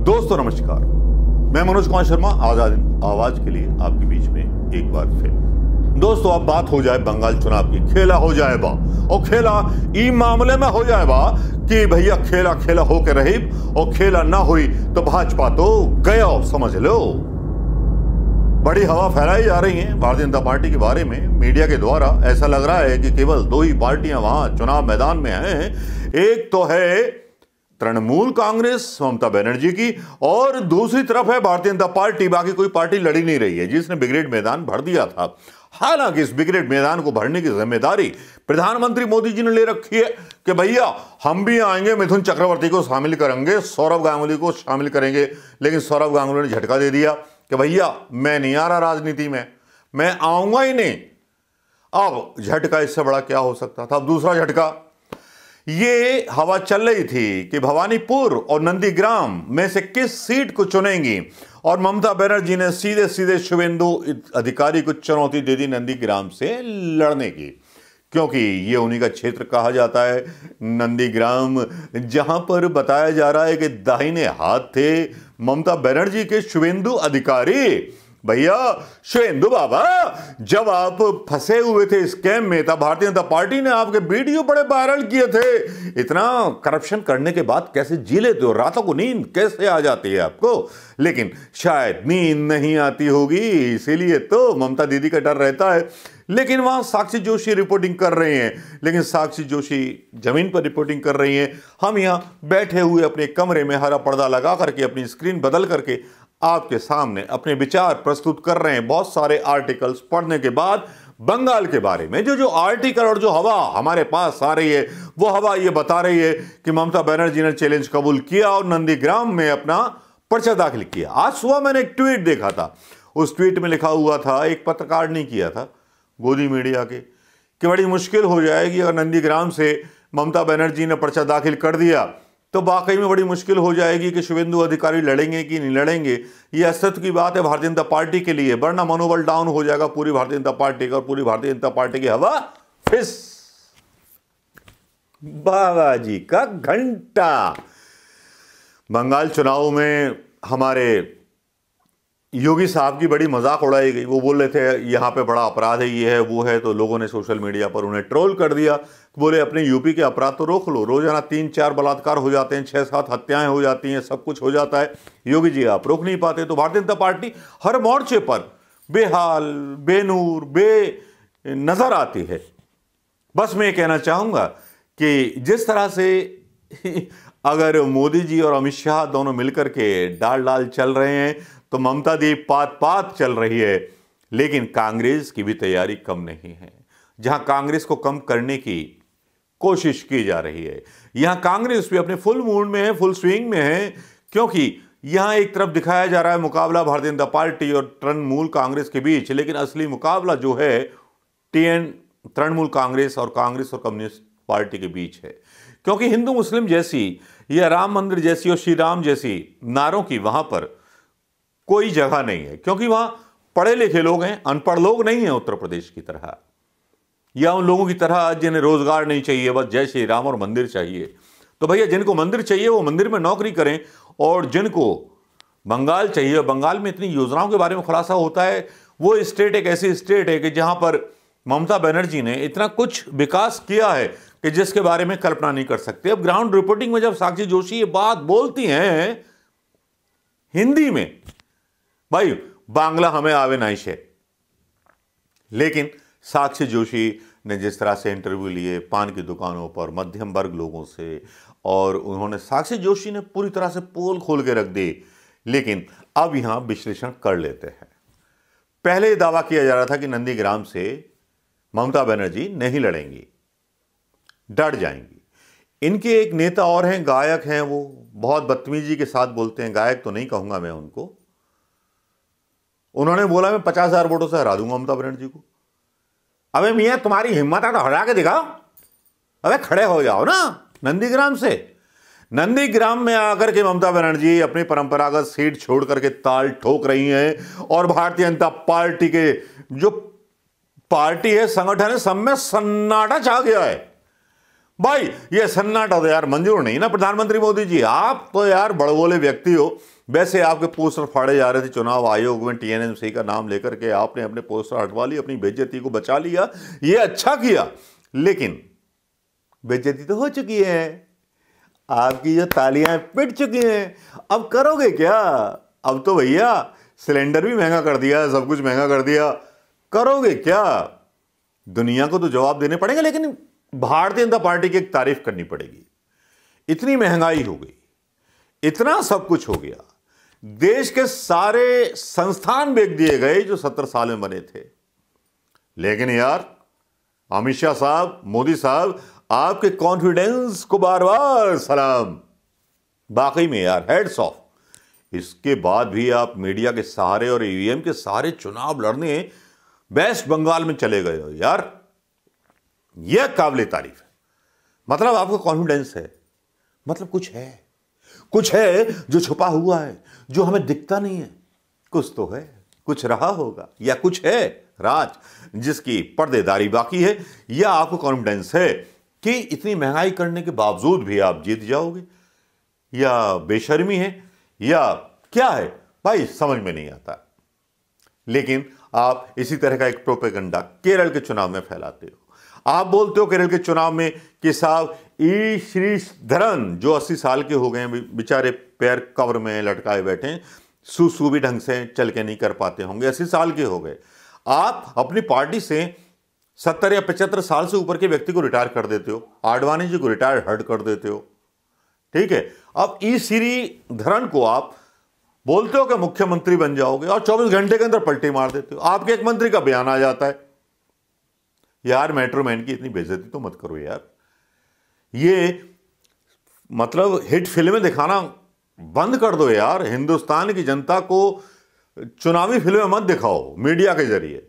दोस्तों नमस्कार, मैं मनोज कुमार शर्मा आजाद आवाज के लिए आपके बीच में एक बार फिर। दोस्तों अब बात हो जाए बंगाल चुनाव की, खेला हो जाए बा और खेला ई मामले में हो जाए बा कि भैया खेला खेला होके रही और खेला ना हुई तो भाजपा तो गया समझ लो। बड़ी हवा फैलाई जा रही है भारतीय जनता पार्टी के बारे में मीडिया के द्वारा। ऐसा लग रहा है कि केवल दो ही पार्टियां वहां चुनाव मैदान में हैं, एक तो है तृणमूल कांग्रेस ममता बनर्जी की और दूसरी तरफ है भारतीय जनता पार्टी। बाकी कोई पार्टी लड़ी नहीं रही है जिसने ब्रिगेड मैदान भर दिया था। हालांकि इस ब्रिगेड मैदान को भरने की जिम्मेदारी प्रधानमंत्री मोदी जी ने ले रखी है कि भैया हम भी आएंगे, मिथुन चक्रवर्ती को शामिल करेंगे, सौरव गांगुली को शामिल करेंगे। लेकिन सौरव गांगुली ने झटका दे दिया कि भैया मैं नहीं आ रहा राजनीति में, मैं आऊंगा ही नहीं। अब झटका इससे बड़ा क्या हो सकता था। अब दूसरा झटका, ये हवा चल रही थी कि भवानीपुर और नंदीग्राम में से किस सीट को चुनेंगी और ममता बनर्जी ने सीधे सीधे शुभेंदु अधिकारी को चुनौती दे दी नंदीग्राम से लड़ने की, क्योंकि ये उन्हीं का क्षेत्र कहा जाता है नंदीग्राम, जहां पर बताया जा रहा है कि दाहिने हाथ थे ममता बनर्जी के शुभेंदु अधिकारी। भैया शुभेंदु बाबा, जब आप फंसे हुए थे स्कैम में तब भारतीय जनता पार्टी ने आपके वीडियो बड़े वायरल किए थे। इतना करप्शन करने के बाद कैसे जी लेते हो, रातों को नींद कैसे आ जाती है आपको। लेकिन शायद नींद नहीं आती होगी, इसीलिए तो ममता दीदी का डर रहता है। लेकिन वहां साक्षी जोशी रिपोर्टिंग कर रहे हैं, लेकिन साक्षी जोशी जमीन पर रिपोर्टिंग कर रही हैं। हम यहां बैठे हुए अपने कमरे में हरा पर्दा लगा करके अपनी स्क्रीन बदल करके आपके सामने अपने विचार प्रस्तुत कर रहे हैं। बहुत सारे आर्टिकल्स पढ़ने के बाद बंगाल के बारे में जो आर्टिकल और जो हवा हमारे पास आ रही है, वो हवा ये बता रही है कि ममता बनर्जी ने चैलेंज कबूल किया और नंदीग्राम में अपना पर्चा दाखिल किया। आज सुबह मैंने एक ट्वीट देखा था, उस ट्वीट में लिखा हुआ था, एक पत्रकार ने किया था गोदी मीडिया के, कि बड़ी मुश्किल हो जाएगी अगर नंदीग्राम से ममता बनर्जी ने पर्चा दाखिल कर दिया तो वाकई में बड़ी मुश्किल हो जाएगी कि शुभेंदु अधिकारी लड़ेंगे कि नहीं लड़ेंगे। ये अस्तित्व की बात है भारतीय जनता पार्टी के लिए, वरना मनोबल डाउन हो जाएगा पूरी भारतीय जनता पार्टी का और पूरी भारतीय जनता पार्टी की हवा फिस। बाबा जी का घंटा। बंगाल चुनाव में हमारे योगी साहब की बड़ी मजाक उड़ाई गई। वो बोल रहे थे यहाँ पे बड़ा अपराध है, ये है वो है, तो लोगों ने सोशल मीडिया पर उन्हें ट्रोल कर दिया। बोले अपने यूपी के अपराध तो रोक लो, रोजाना 3-4 बलात्कार हो जाते हैं, 6-7 हत्याएं हो जाती हैं, सब कुछ हो जाता है। योगी जी आप रोक नहीं पाते। तो भारतीय जनता पार्टी हर मोर्चे पर बेहाल बेनूर बे नजर आती है। बस मैं ये कहना चाहूंगा कि जिस तरह से अगर मोदी जी और अमित शाह दोनों मिलकर के डाल चल रहे हैं तो ममता दी पात चल रही है। लेकिन कांग्रेस की भी तैयारी कम नहीं है। जहां कांग्रेस को कम करने की कोशिश की जा रही है, यहां कांग्रेस भी अपने फुल मूड में है, फुल स्विंग में है, क्योंकि यहां एक तरफ दिखाया जा रहा है मुकाबला भारतीय जनता पार्टी और तृणमूल कांग्रेस के बीच, लेकिन असली मुकाबला जो है तृणमूल कांग्रेस और कम्युनिस्ट पार्टी के बीच है। क्योंकि हिंदू मुस्लिम जैसी या राम मंदिर जैसी और श्री राम जैसी नारों की वहां पर कोई जगह नहीं है, क्योंकि वहां पढ़े लिखे लोग हैं, अनपढ़ लोग नहीं हैं उत्तर प्रदेश की तरह, या उन लोगों की तरह जिन्हें रोजगार नहीं चाहिए, बस जय श्री राम और मंदिर चाहिए। तो भैया जिनको मंदिर चाहिए वो मंदिर में नौकरी करें, और जिनको बंगाल चाहिए, बंगाल में इतनी योजनाओं के बारे में खुलासा होता है। वो स्टेट एक ऐसी स्टेट है कि जहां पर ममता बनर्जी ने इतना कुछ विकास किया है कि जिसके बारे में कल्पना नहीं कर सकते। अब ग्राउंड रिपोर्टिंग में जब साक्षी जोशी ये बात बोलती हैं हिंदी में, भाई बांग्ला हमें आवे नहीं है, लेकिन साक्षी जोशी ने जिस तरह से इंटरव्यू लिए पान की दुकानों पर मध्यम वर्ग लोगों से, और उन्होंने साक्षी जोशी ने पूरी तरह से पोल खोल के रख दी। लेकिन अब यहां विश्लेषण कर लेते हैं। पहले दावा किया जा रहा था कि नंदीग्राम से ममता बनर्जी नहीं लड़ेंगी, डर जाएंगी। इनके एक नेता और हैं, गायक हैं, वो बहुत बदतमीजी के साथ बोलते हैं, गायक तो नहीं कहूंगा मैं उनको। उन्होंने बोला मैं 50,000 वोटों से हरा दूंगा ममता बनर्जी को। अबे मियां तुम्हारी हिम्मत है तो हरा के दिखाओ, अबे खड़े हो जाओ ना नंदीग्राम से। नंदीग्राम में आकर के ममता बनर्जी अपनी परंपरागत सीट छोड़ करके ताल ठोक रही हैं, और भारतीय जनता पार्टी के जो पार्टी है, संगठन है, सब में सन्नाटा छा गया है। भाई ये सन्नाटा तो यार मंजूर नहीं ना प्रधानमंत्री मोदी जी। आप तो यार बड़बोले व्यक्ति हो, वैसे आपके पोस्टर फाड़े जा रहे थे चुनाव आयोग में, टीएनएमसी का नाम लेकर के आपने अपने पोस्टर हटवा लिए, अपनी बेइज्जती को बचा लिया, ये अच्छा किया। लेकिन बेइज्जती तो हो चुकी है, आपकी जो तालियां पिट चुकी हैं, अब करोगे क्या? अब तो भैया सिलेंडर भी महंगा कर दिया, सब कुछ महंगा कर दिया, करोगे क्या? दुनिया को तो जवाब देने पड़ेंगे, लेकिन भारतीय जनता पार्टी की एक तारीफ करनी पड़ेगी। इतनी महंगाई हो गई, इतना सब कुछ हो गया, देश के सारे संस्थान बेच दिए गए जो 70 साल में बने थे। लेकिन यार अमित शाह साहब, मोदी साहब, आपके कॉन्फिडेंस को बार बार सलाम। वाकई में यार हेड्स ऑफ। इसके बाद भी आप मीडिया के सहारे और ईवीएम के सहारे चुनाव लड़ने वेस्ट बंगाल में चले गए हो यार, यह काबिले तारीफ है। मतलब आपको कॉन्फिडेंस है, मतलब कुछ है जो छुपा हुआ है, जो हमें दिखता नहीं है। कुछ तो है, कुछ रहा होगा, या कुछ है राज जिसकी पर्देदारी बाकी है, या आपको कॉन्फिडेंस है कि इतनी महंगाई करने के बावजूद भी आप जीत जाओगे, या बेशर्मी है, या क्या है भाई समझ में नहीं आता। लेकिन आप इसी तरह का एक प्रोपेगेंडा केरल के चुनाव में फैलाते हो। आप बोलते हो केरल के चुनाव में कि साहब ई श्रीधरन जो 80 साल के हो गए हैं, बेचारे पैर कब्र में लटकाए बैठे हैं, सू भी ढंग से चल के नहीं कर पाते होंगे, 80 साल के हो गए। आप अपनी पार्टी से 70 या 75 साल से ऊपर के व्यक्ति को रिटायर कर देते हो, आडवाणी जी को रिटायर हट कर देते हो, ठीक है। अब ई श्रीधरन को आप बोलते हो कि मुख्यमंत्री बन जाओगे और 24 घंटे के अंदर पलटी मार देते हो। आपके एक मंत्री का बयान आ जाता है। यार मेट्रोमैन की इतनी बेइज्जती तो मत करो यार। ये मतलब हिट फिल्में दिखाना बंद कर दो यार। हिंदुस्तान की जनता को चुनावी फिल्में मत दिखाओ मीडिया के जरिए।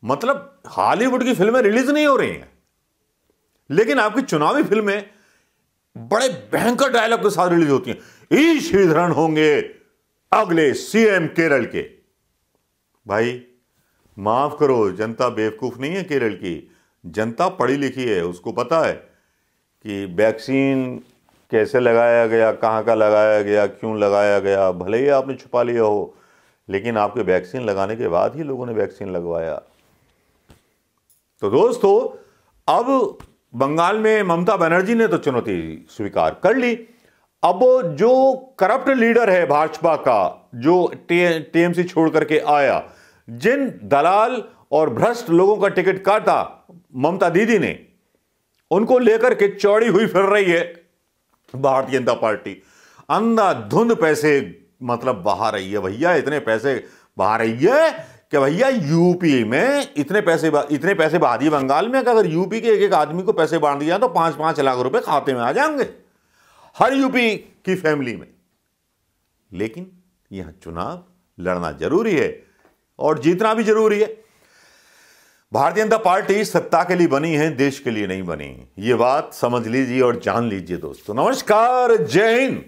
मतलब हॉलीवुड की फिल्में रिलीज नहीं हो रही हैं, लेकिन आपकी चुनावी फिल्में बड़े भयंकर डायलॉग के साथ रिलीज होती हैं। ई श्रीधरन होंगे अगले सीएम केरल के। भाई माफ करो, जनता बेवकूफ नहीं है केरल की, जनता पढ़ी लिखी है, उसको पता है कि वैक्सीन कैसे लगाया गया, कहाँ का लगाया गया, क्यों लगाया गया। भले ही आपने छुपा लिया हो, लेकिन आपके वैक्सीन लगाने के बाद ही लोगों ने वैक्सीन लगवाया। तो दोस्तों अब बंगाल में ममता बनर्जी ने तो चुनौती स्वीकार कर ली। अब वो जो करप्ट लीडर है भाजपा का, जो टीएमसी छोड़ करके आया, जिन दलाल और भ्रष्ट लोगों का टिकट काटा ममता दीदी ने, उनको लेकर के चौड़ी हुई फिर रही है भारतीय जनता पार्टी। अंधाधुंध पैसे मतलब बहा रही है भैया, इतने पैसे बहा रही है कि भैया यूपी में इतने पैसे बहा दिए बंगाल में कि अगर यूपी के एक एक आदमी को पैसे बांट दिया तो 5-5 लाख रुपए खाते में आ जाएंगे हर यूपी की फैमिली में। लेकिन यहां चुनाव लड़ना जरूरी है और जीतना भी जरूरी है। भारतीय जनता पार्टी सत्ता के लिए बनी है, देश के लिए नहीं बनी। ये बात समझ लीजिए और जान लीजिए दोस्तों। नमस्कार, जय हिंद।